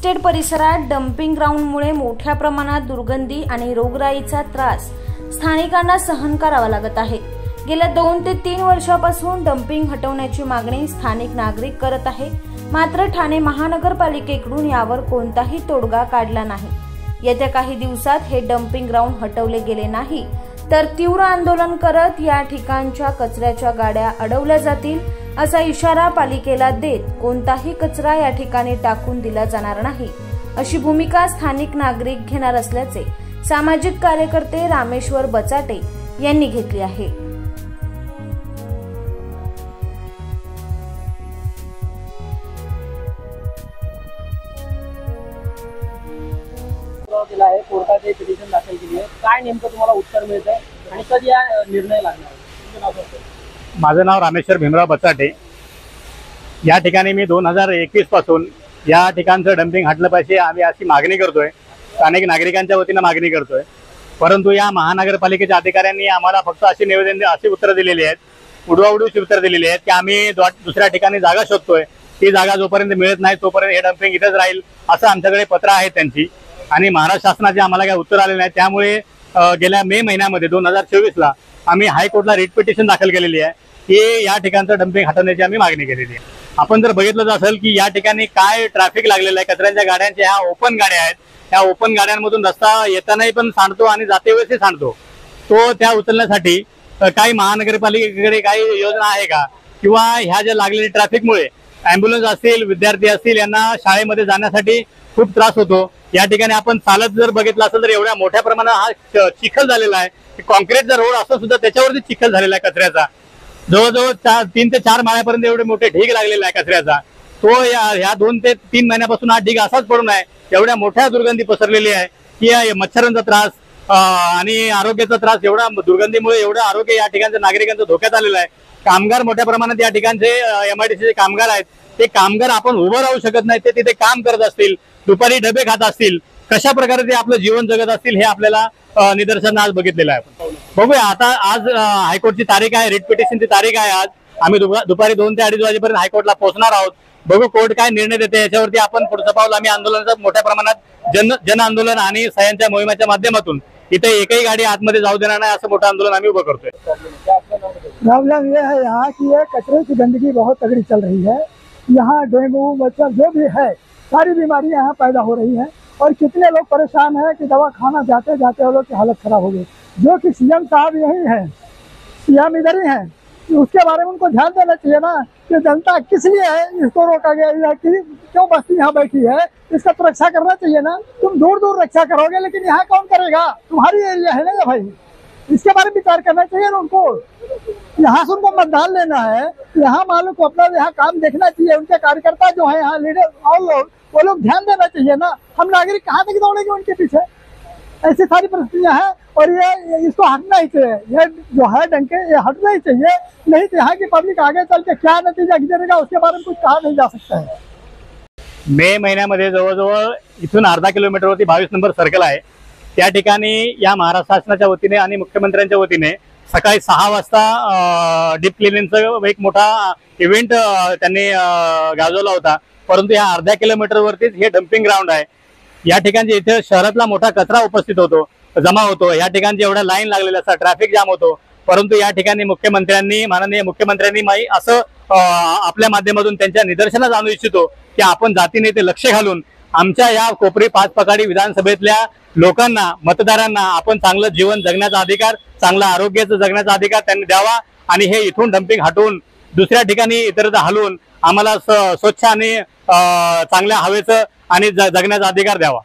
Estate परिसरात dumping ग्राउंडमुळे मोठ्या प्रमाणात दुर्गंधी आणि रोगराईचा त्रास स्थानिकांना सहन करावा लागत आहे। गेल्या 2 ते 3 वर्षांपासून डम्पिंग हटवण्याची मागणी स्थानिक नागरिक करत आहे, मात्र ठाणे महानगरपालिकेकडून यावर कोणताही तोडगा काढला नाही। येत्या काही दिवसात हे डम्पिंग ग्राउंड हटवले गेले नाही तर तीव्र आंदोलन करत या ठिकाणच्या कचऱ्याच्या गाड्या अडवल्या जातील असा इशारा पालिकेला देत कोणताही कचरा या ठिकाणी टाकून दिला जाणार नाही अशी भूमिका स्थानिक नागरिक घेणार असल्याचे सामाजिक कार्यकर्ते रामेश्वर बचाटे यांनी घेतली आहे। कोर्टात एक पिटिशन दाखल केली आहे, काय नेमकं तुम्हाला उत्तर मिळतंय आणि कधी हा निर्णय लागणार? माझं नाव रामेश्वर भीमराव बचाटे। या ठिकाणी मी 2021 पासून या ठिकाणचं डम्पिंग हटलं पाहिजे आम्ही अशी मागणी करतोय, स्थानिक नागरिकांच्या वतीने मागणी करतोय। परंतु या महानगरपालिकेच्या अधिकाऱ्यांनी आम्हाला फक्त अशी निवेदन अशी उत्तर दिलेली आहेत, उडवाउडवीची उत्तर दिलेली आहेत की आम्ही दुसऱ्या ठिकाणी जागा शोधतोय, ती जागा जोपर्यंत मिळत नाही तोपर्यंत हे डम्पिंग इथेच राहील असं आमच्याकडे पत्र आहे त्यांची। आणि महाराष्ट्र शासनाचे आम्हाला काही उत्तर आले नाही, त्यामुळे गेल्या मे महिन्यामध्ये 2024ला आम्ही हायकोर्टला रिट पिटिशन दाखल केलेली आहे की या ठिकाणचं डम्पिंग हटवण्याची आम्ही मागणी केलेली आहे। आपण जर बघितलं असेल की या ठिकाणी काय ट्रॅफिक लागलेलं आहे, कचऱ्याच्या गाड्यांच्या ह्या ओपन गाड्या आहेत, ह्या ओपन गाड्यांमधून रस्ता येतानाही पण सांडतो आणि जाते वेळेसही सांडतो। तो त्या उचलण्यासाठी काही महानगरपालिकेकडे काही योजना आहे का, किंवा ह्या ज्या लागलेल्या ट्रॅफिकमुळे ॲम्ब्युलन्स असतील, विद्यार्थी असतील, यांना शाळेमध्ये जाण्यासाठी खूप त्रास होतो। या ठिकाणी आपण चालत जर बघितलं असेल तर एवढ्या मोठ्या प्रमाणात हा चिखल झालेला आहे, कॉन्क्रीटचा रोड असं सुद्धा त्याच्यावरती चिखल झालेला आहे कचऱ्याचा। जवळजवळ 3 ते 4 माळ्यापर्यंत एवढे मोठे ढीग लागलेला आहे कचऱ्याचा। तो या 2 ते 3 महिन्यापासून हा ढीग असाच पडून आहे, एवढ्या मोठ्या दुर्गंधी पसरलेली आहे की मच्छरांचा त्रास आणि आरोग्याचा त्रास, एवढा दुर्गंधीमुळे एवढं आरोग्य या ठिकाणच्या नागरिकांचं धोक्यात आलेलं आहे। कामगार मोठ्या प्रमाणात या ठिकाणचे MIDCचे कामगार आहेत, ते कामगार आपण उभं राहू शकत नाही, ते तिथे काम करत असतील, दुपारी डबे खात असतील, कशा प्रकारे ते आपलं जीवन जगत असतील हे आपल्याला निदर्शन आज बघितलेलं आहे। बघूया आता आज हायकोर्टची तारीख आहे, रिट पिटिशनची तारीख आहे। आज आम्ही दुपारी 2 ते 2:30 वाजेपर्यंत हायकोर्टला पोहोचणार आहोत। बघू कोर्ट काय निर्णय देते, याच्यावरती आपण पुढचं पाऊल आम्ही आंदोलनाचा मोठ्या प्रमाणात जन आंदोलन आणि सह्यांच्या मोहिमेच्या माध्यमातून इथे एकही गाडी आतमध्ये जाऊ देणार नाही असं मोठं आंदोलन आम्ही उभं करतोय। प्रॉब्लम ये है यहाँ की ये कचरे की गंदगी बहुत तगड़ी चल रही है। यहाँ डेंगू, मच्छर जो भी है सारी बीमारियां यहाँ पैदा हो रही हैं और कितने लोग परेशान हैं कि दवा खाना जाते जाते वो लोग की हालत खराब हो गई। जो कि CM साहब यही है, CM इधर ही है, उसके बारे में उनको ध्यान देना चाहिए ना कि जनता किस लिए है इसको रोका गया, क्यों बस्ती यहाँ बैठी है, इसका तो रक्षा करना चाहिए ना। तुम दूर दूर रक्षा करोगे लेकिन यहाँ कौन करेगा, तुम्हारी एरिया है ना भाई, इसके बारे में विचार करना चाहिए ना उनको। यहाँ से उनको मतदान लेना है, यहाँ मालूम को अपना यहाँ काम देखना चाहिए, उनके कार्यकर्ता जो है यहाँ लीडर और लोग वो लोग ध्यान देना चाहिए ना। हम नागरिक कहाँ तक दौड़ेंगे उनके पीछे, ऐसी सारी परिस्थितियाँ हैं और ये इसको हटना ही चाहिए। ये जो है डंके ये हटना ही चाहिए, नहीं तो यहाँ की पब्लिक आगे चल के क्या नतीजा गिरेगा उसके बारे में कुछ कहा नहीं जा सकता है। मे महिन्यामध्ये जवळजवळ इथून अर्धा किलोमीटरवरती 22 नंबर सर्कल आहे, त्या ठिकाणी या महाराष्ट्र शासनाच्या वतीने आणि मुख्यमंत्र्यांच्या वतीने सकाळी 6 वाजता डीप क्लिनिंगचा एक मोठा इव्हेंट त्यांनी गाजवला होता। परंतु या अर्ध्या किलोमीटरवरतीच हे डम्पिंग ग्राउंड आहे। या ठिकाणी इथे शहरातला मोठा कचरा उपस्थित होतो, जमा होतो, या ठिकाणी एवढ्या लाईन लागलेल्या असतात, ट्रॅफिक जाम होतो। परंतु या ठिकाणी माननीय मुख्यमंत्र्यांनी मी असं आपल्या माध्यमातून त्यांच्या निदर्शनास आणू इच्छितो की आपण जातीने ते लक्ष घालून आमच्या या कोपरी 5 पकाडी विधानसभेतल्या लोकांना, मतदारांना आपण चांगलं जीवन जगण्याचा अधिकार, चांगला आरोग्याचं जगण्याचा अधिकार त्यांनी द्यावा आणि हे इथून डम्पिंग हटवून दुसऱ्या ठिकाणी इतरत्र हलवून आम्हाला स्वच्छ आणि चांगल्या हवेचं आणि जगण्याचा अधिकार द्यावा।